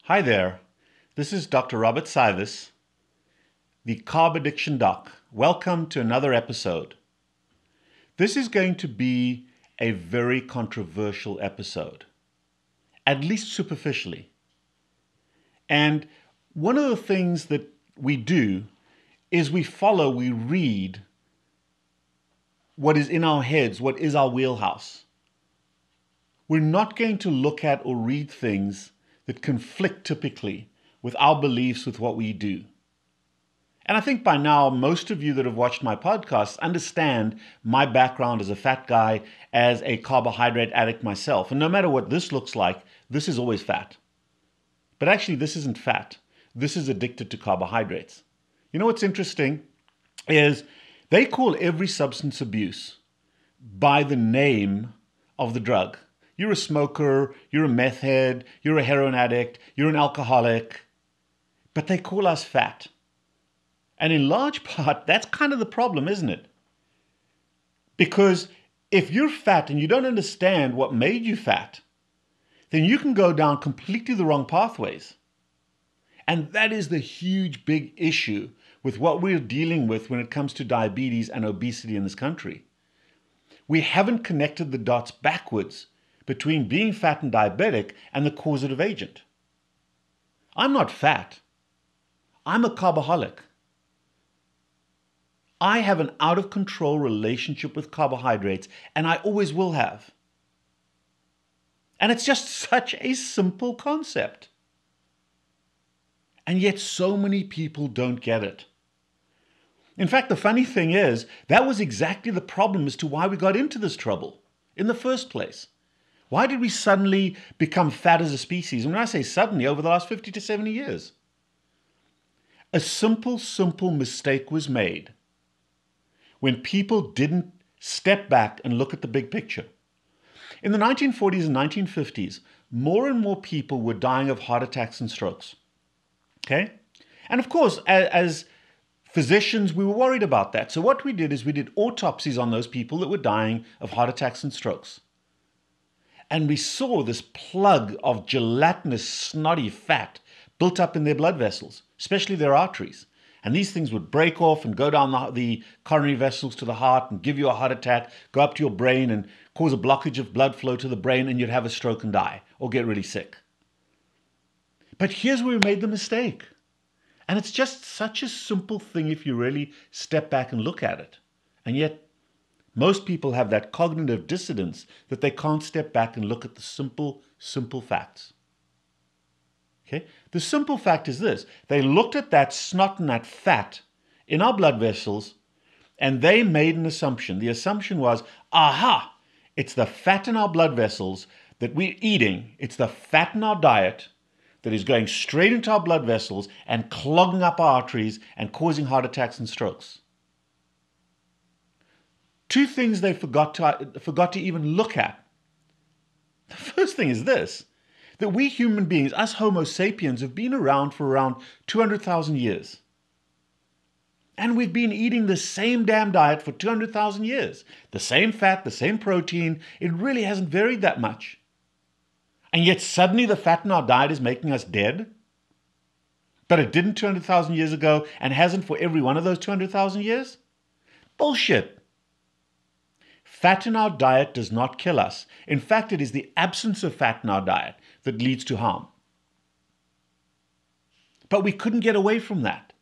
Hi there, this is Dr. Robert Sivis, the Carb Addiction Doc. Welcome to another episode. This is going to be a very controversial episode, at least superficially. And one of the things that we do is we read what is in our heads, what is our wheelhouse. We're not going to look at or read things that conflict typically with our beliefs, with what we do. And I think by now, most of you that have watched my podcast understand my background as a fat guy, as a carbohydrate addict myself. And no matter what this looks like, this is always fat. But actually, this isn't fat. This is addicted to carbohydrates. You know what's interesting is they call every substance abuse by the name of the drug. You're a smoker, you're a meth head, you're a heroin addict, you're an alcoholic, but they call us fat. And in large part, that's kind of the problem, isn't it? Because if you're fat and you don't understand what made you fat, then you can go down completely the wrong pathways. And that is the huge, big issue with what we're dealing with when it comes to diabetes and obesity in this country. We haven't connected the dots backwards between being fat and diabetic and the causative agent. I'm not fat. I'm a carboholic. I have an out-of-control relationship with carbohydrates, and I always will have. And it's just such a simple concept. And yet so many people don't get it. In fact, the funny thing is, that was exactly the problem as to why we got into this trouble in the first place. Why did we suddenly become fat as a species? And when I say suddenly, over the last 50 to 70 years. A simple mistake was made when people didn't step back and look at the big picture. In the 1940s and 1950s, more and more people were dying of heart attacks and strokes. Okay? And of course, as physicians, we were worried about that. So what we did is we did autopsies on those people that were dying of heart attacks and strokes. And we saw this plug of gelatinous, snotty fat built up in their blood vessels, especially their arteries. And these things would break off and go down the coronary vessels to the heart and give you a heart attack, go up to your brain and cause a blockage of blood flow to the brain, and you'd have a stroke and die or get really sick. But here's where we made the mistake. And it's just such a simple thing if you really step back and look at it. And yet, most people have that cognitive dissidence that they can't step back and look at the simple facts. Okay? The simple fact is this. They looked at that snot and that fat in our blood vessels, and they made an assumption. The assumption was, aha, it's the fat in our blood vessels that we're eating. It's the fat in our diet that is going straight into our blood vessels and clogging up our arteries and causing heart attacks and strokes. Two things they forgot to even look at. The first thing is this, that we human beings, us Homo sapiens, have been around for around 200,000 years. And we've been eating the same damn diet for 200,000 years. The same fat, the same protein. It really hasn't varied that much. And yet suddenly the fat in our diet is making us dead? But it didn't 200,000 years ago and hasn't for every one of those 200,000 years? Bullshit. Fat in our diet does not kill us. In fact, it is the absence of fat in our diet that leads to harm. But we couldn't get away from that.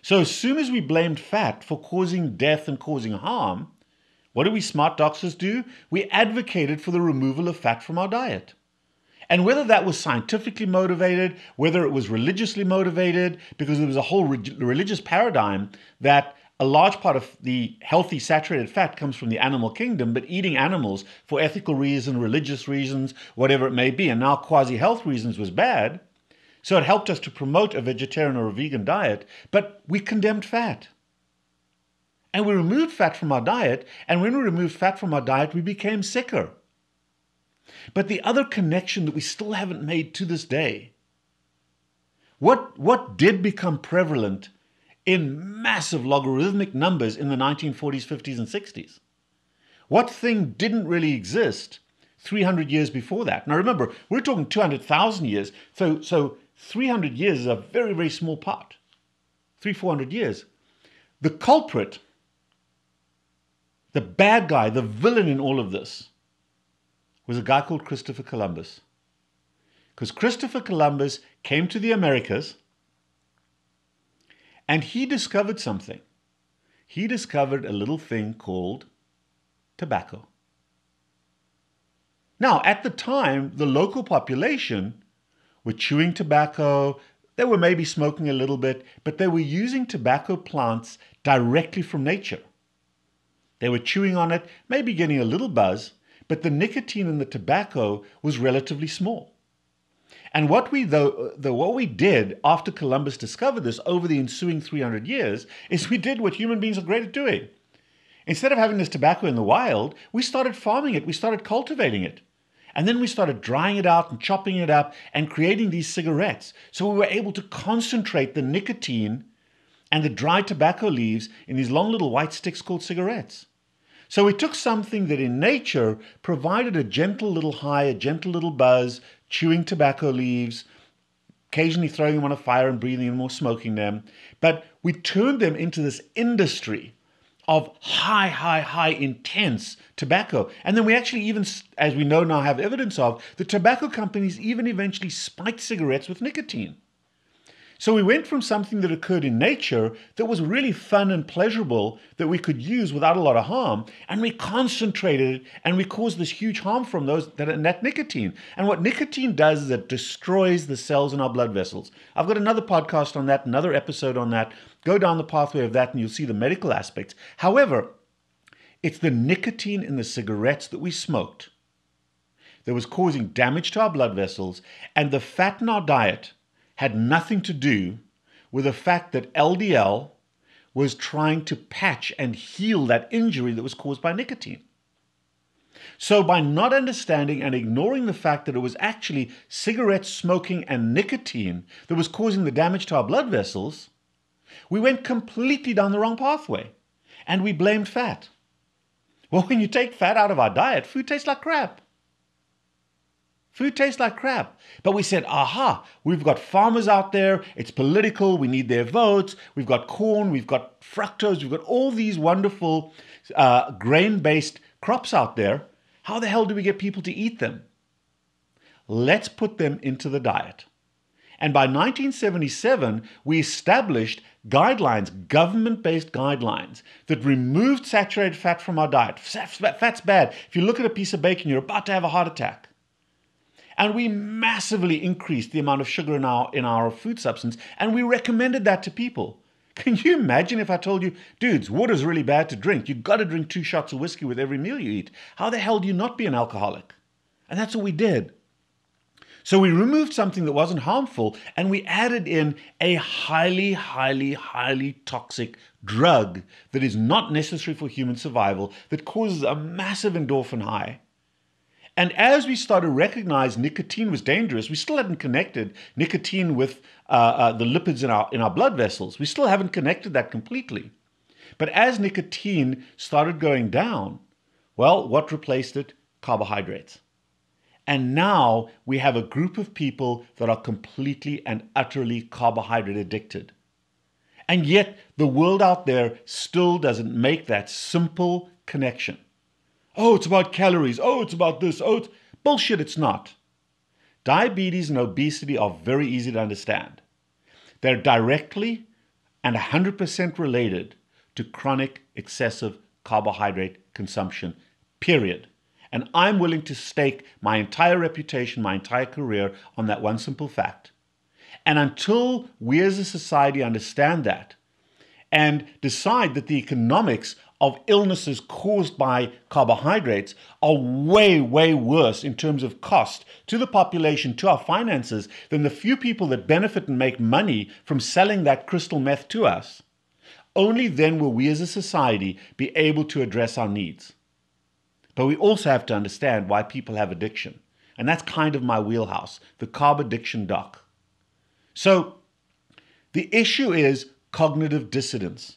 So as soon as we blamed fat for causing death and causing harm, what do we smart doctors do? We advocated for the removal of fat from our diet. And whether that was scientifically motivated, whether it was religiously motivated, because there was a whole religious paradigm that a large part of the healthy saturated fat comes from the animal kingdom, but eating animals for ethical reasons, religious reasons, whatever it may be, and now quasi-health reasons was bad. So it helped us to promote a vegetarian or a vegan diet, but we condemned fat. And we removed fat from our diet, and when we removed fat from our diet, we became sicker. But the other connection that we still haven't made to this day, what did become prevalent in massive logarithmic numbers in the 1940s, 50s, and 60s? What thing didn't really exist 300 years before that. Now remember, we're talking 200,000 years. So 300 years is a very, very small part. 400 years. The culprit, the bad guy, the villain in all of this was a guy called Christopher Columbus. Because Christopher Columbus came to the Americas and he discovered something. He discovered a little thing called tobacco. Now, at the time, the local population were chewing tobacco. They were maybe smoking a little bit, but they were using tobacco plants directly from nature. They were chewing on it, maybe getting a little buzz, but the nicotine in the tobacco was relatively small. And what we did after Columbus discovered this over the ensuing 300 years is we did what human beings are great at doing. Instead of having this tobacco in the wild, we started farming it, we started cultivating it. And then we started drying it out and chopping it up and creating these cigarettes. So we were able to concentrate the nicotine and the dried tobacco leaves in these long little white sticks called cigarettes. So we took something that in nature provided a gentle little high, a gentle little buzz, chewing tobacco leaves, occasionally throwing them on a fire and breathing them or smoking them. But we turned them into this industry of high, intense tobacco. And then we actually even, as we know now, have evidence of, the tobacco companies even eventually spiked cigarettes with nicotine. So we went from something that occurred in nature that was really fun and pleasurable that we could use without a lot of harm, and we concentrated it and we caused this huge harm from that nicotine. And what nicotine does is it destroys the cells in our blood vessels. I've got another podcast on that, another episode on that. Go down the pathway of that and you'll see the medical aspects. However, it's the nicotine in the cigarettes that we smoked that was causing damage to our blood vessels, and the fat in our diet had nothing to do with the fact that LDL was trying to patch and heal that injury that was caused by nicotine. So by not understanding and ignoring the fact that it was actually cigarette smoking and nicotine that was causing the damage to our blood vessels, we went completely down the wrong pathway and we blamed fat. Well, when you take fat out of our diet, food tastes like crap. Food tastes like crap. But we said, aha, we've got farmers out there. It's political. We need their votes. We've got corn. We've got fructose. We've got all these wonderful grain-based crops out there. How the hell do we get people to eat them? Let's put them into the diet. And by 1977, we established guidelines, government-based guidelines, that removed saturated fat from our diet. Fat's bad. If you look at a piece of bacon, you're about to have a heart attack. And we massively increased the amount of sugar in our food substance, and we recommended that to people. Can you imagine if I told you, dudes, water's really bad to drink. You've got to drink 2 shots of whiskey with every meal you eat. How the hell do you not be an alcoholic? And that's what we did. So we removed something that wasn't harmful, and we added in a highly toxic drug that is not necessary for human survival, that causes a massive endorphin high. And as we started to recognize nicotine was dangerous, we still hadn't connected nicotine with the lipids in our blood vessels. We still haven't connected that completely. But as nicotine started going down, well, what replaced it? Carbohydrates. And now we have a group of people that are completely and utterly carbohydrate addicted. And yet the world out there still doesn't make that simple connection. Oh, it's about calories. Oh, it's about this. Oh, it's bullshit. It's not. Diabetes and obesity are very easy to understand. They're directly and 100% related to chronic excessive carbohydrate consumption, period. And I'm willing to stake my entire reputation, my entire career on that one simple fact. And until we as a society understand that and decide that the economics of illnesses caused by carbohydrates are way worse in terms of cost to the population, to our finances, than the few people that benefit and make money from selling that crystal meth to us, only then will we as a society be able to address our needs. But we also have to understand why people have addiction. And that's kind of my wheelhouse, the carb addiction doc. So the issue is cognitive dissidence.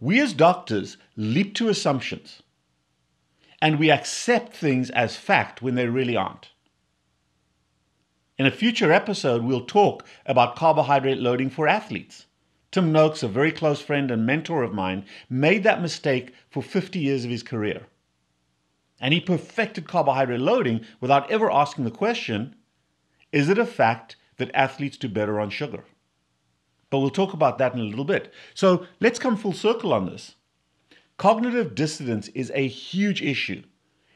We as doctors leap to assumptions. and we accept things as fact when they really aren't. In a future episode, we'll talk about carbohydrate loading for athletes. Tim Noakes, a very close friend and mentor of mine, made that mistake for 50 years of his career. And he perfected carbohydrate loading without ever asking the question, is it a fact that athletes do better on sugar? But we'll talk about that in a little bit. So let's come full circle on this. Cognitive dissidence is a huge issue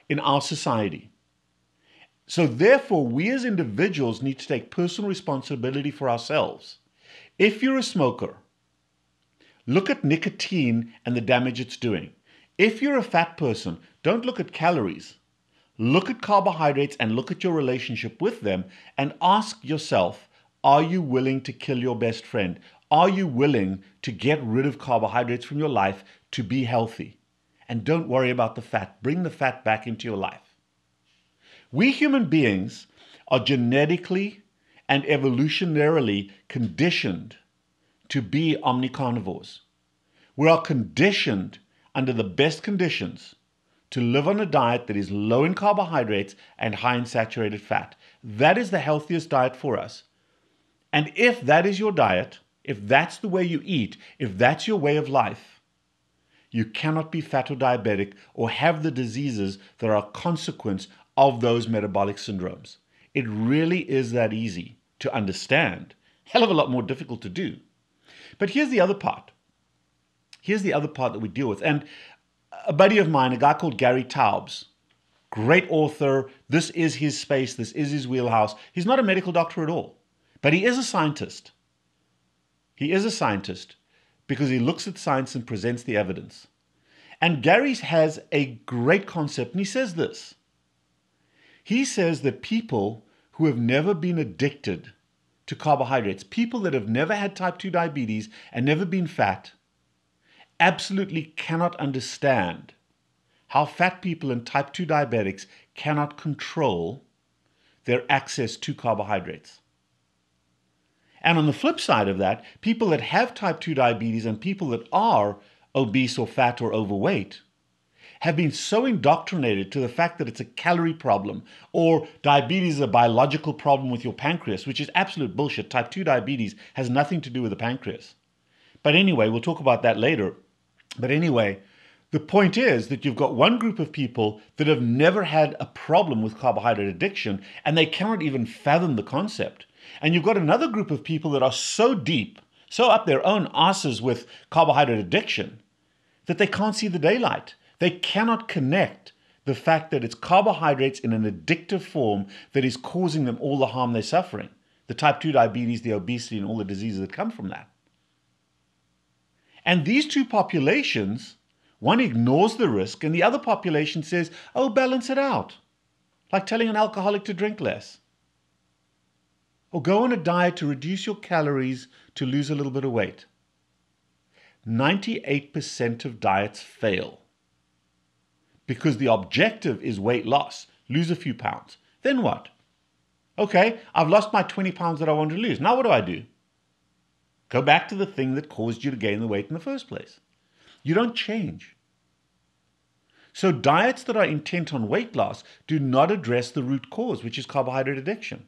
in our society. So therefore, we as individuals need to take personal responsibility for ourselves. If you're a smoker, look at nicotine and the damage it's doing. If you're a fat person, don't look at calories. Look at carbohydrates and look at your relationship with them and ask yourself, are you willing to kill your best friend? Are you willing to get rid of carbohydrates from your life to be healthy? And don't worry about the fat. Bring the fat back into your life. We human beings are genetically and evolutionarily conditioned to be omnicarnivores. We are conditioned under the best conditions to live on a diet that is low in carbohydrates and high in saturated fat. That is the healthiest diet for us. And if that is your diet, if that's the way you eat, if that's your way of life, you cannot be fat or diabetic or have the diseases that are a consequence of those metabolic syndromes. It really is that easy to understand. Hell of a lot more difficult to do. But here's the other part. Here's the other part that we deal with. And a buddy of mine, a guy called Gary Taubes, great author. This is his space. This is his wheelhouse. He's not a medical doctor at all, but he is a scientist. He is a scientist because he looks at science and presents the evidence. And Gary has a great concept, and he says this. He says that people who have never been addicted to carbohydrates, people that have never had type 2 diabetes and never been fat, absolutely cannot understand how fat people and type 2 diabetics cannot control their access to carbohydrates. And on the flip side of that, people that have type 2 diabetes and people that are obese or fat or overweight have been so indoctrinated to the fact that it's a calorie problem or diabetes is a biological problem with your pancreas, which is absolute bullshit. Type 2 diabetes has nothing to do with the pancreas. But anyway, we'll talk about that later. But anyway, the point is that you've got one group of people that have never had a problem with carbohydrate addiction, and they cannot even fathom the concept. And you've got another group of people that are so deep, so up their own asses with carbohydrate addiction, that they can't see the daylight. They cannot connect the fact that it's carbohydrates in an addictive form that is causing them all the harm they're suffering. The type 2 diabetes, the obesity, and all the diseases that come from that. And these two populations, one ignores the risk and the other population says, oh, balance it out. Like telling an alcoholic to drink less. Or go on a diet to reduce your calories to lose a little bit of weight. 98% of diets fail. Because the objective is weight loss, lose a few pounds. Then what? Okay, I've lost my 20 pounds that I want to lose. Now what do? Go back to the thing that caused you to gain the weight in the first place. You don't change. So diets that are intent on weight loss do not address the root cause, which is carbohydrate addiction.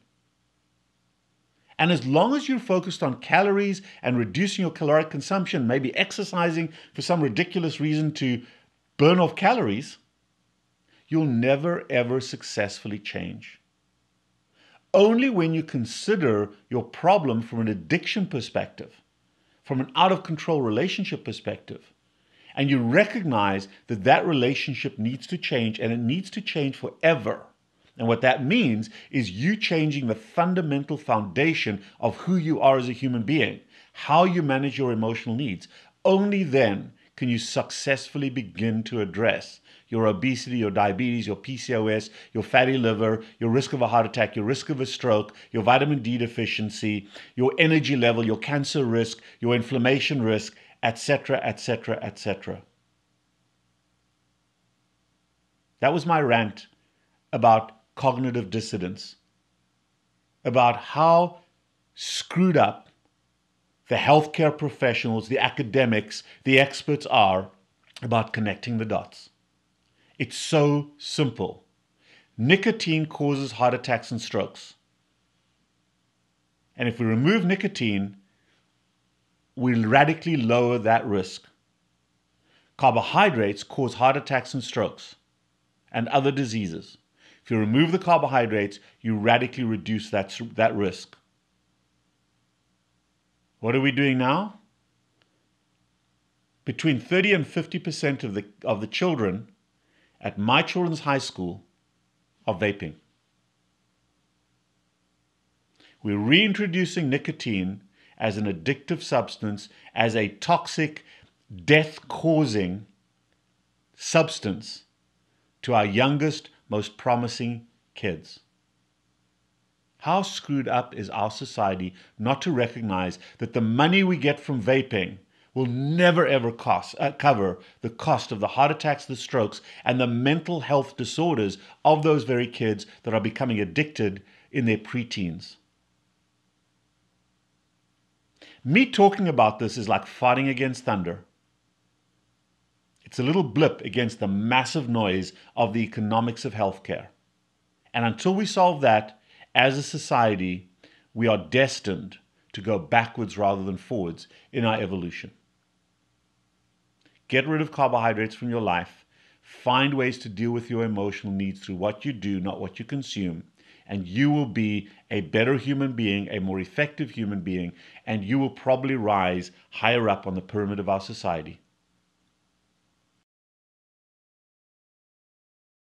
And as long as you're focused on calories and reducing your caloric consumption, maybe exercising for some ridiculous reason to burn off calories, you'll never ever successfully change. Only when you consider your problem from an addiction perspective, from an out-of-control relationship perspective, and you recognize that that relationship needs to change and it needs to change forever. And what that means is you changing the fundamental foundation of who you are as a human being, how you manage your emotional needs. Only then can you successfully begin to address your obesity, your diabetes, your PCOS, your fatty liver, your risk of a heart attack, your risk of a stroke, your vitamin D deficiency, your energy level, your cancer risk, your inflammation risk, etc., etc., etc. That was my rant about cognitive dissidence, about how screwed up the healthcare professionals, the academics, the experts are about connecting the dots. It's so simple. Nicotine causes heart attacks and strokes. And if we remove nicotine, we'll radically lower that risk. Carbohydrates cause heart attacks and strokes and other diseases. If you remove the carbohydrates, you radically reduce that risk. What are we doing now? Between 30 and 50% of the children at my children's high school are vaping. We're reintroducing nicotine as an addictive substance, as a toxic, death-causing substance to our youngest, most promising kids. How screwed up is our society not to recognize that the money we get from vaping will never ever cover the cost of the heart attacks, the strokes, and the mental health disorders of those very kids that are becoming addicted in their preteens. Me talking about this is like fighting against thunder. It's a little blip against the massive noise of the economics of healthcare. And until we solve that, as a society, we are destined to go backwards rather than forwards in our evolution. Get rid of carbohydrates from your life. Find ways to deal with your emotional needs through what you do, not what you consume. And you will be a better human being, a more effective human being, and you will probably rise higher up on the pyramid of our society.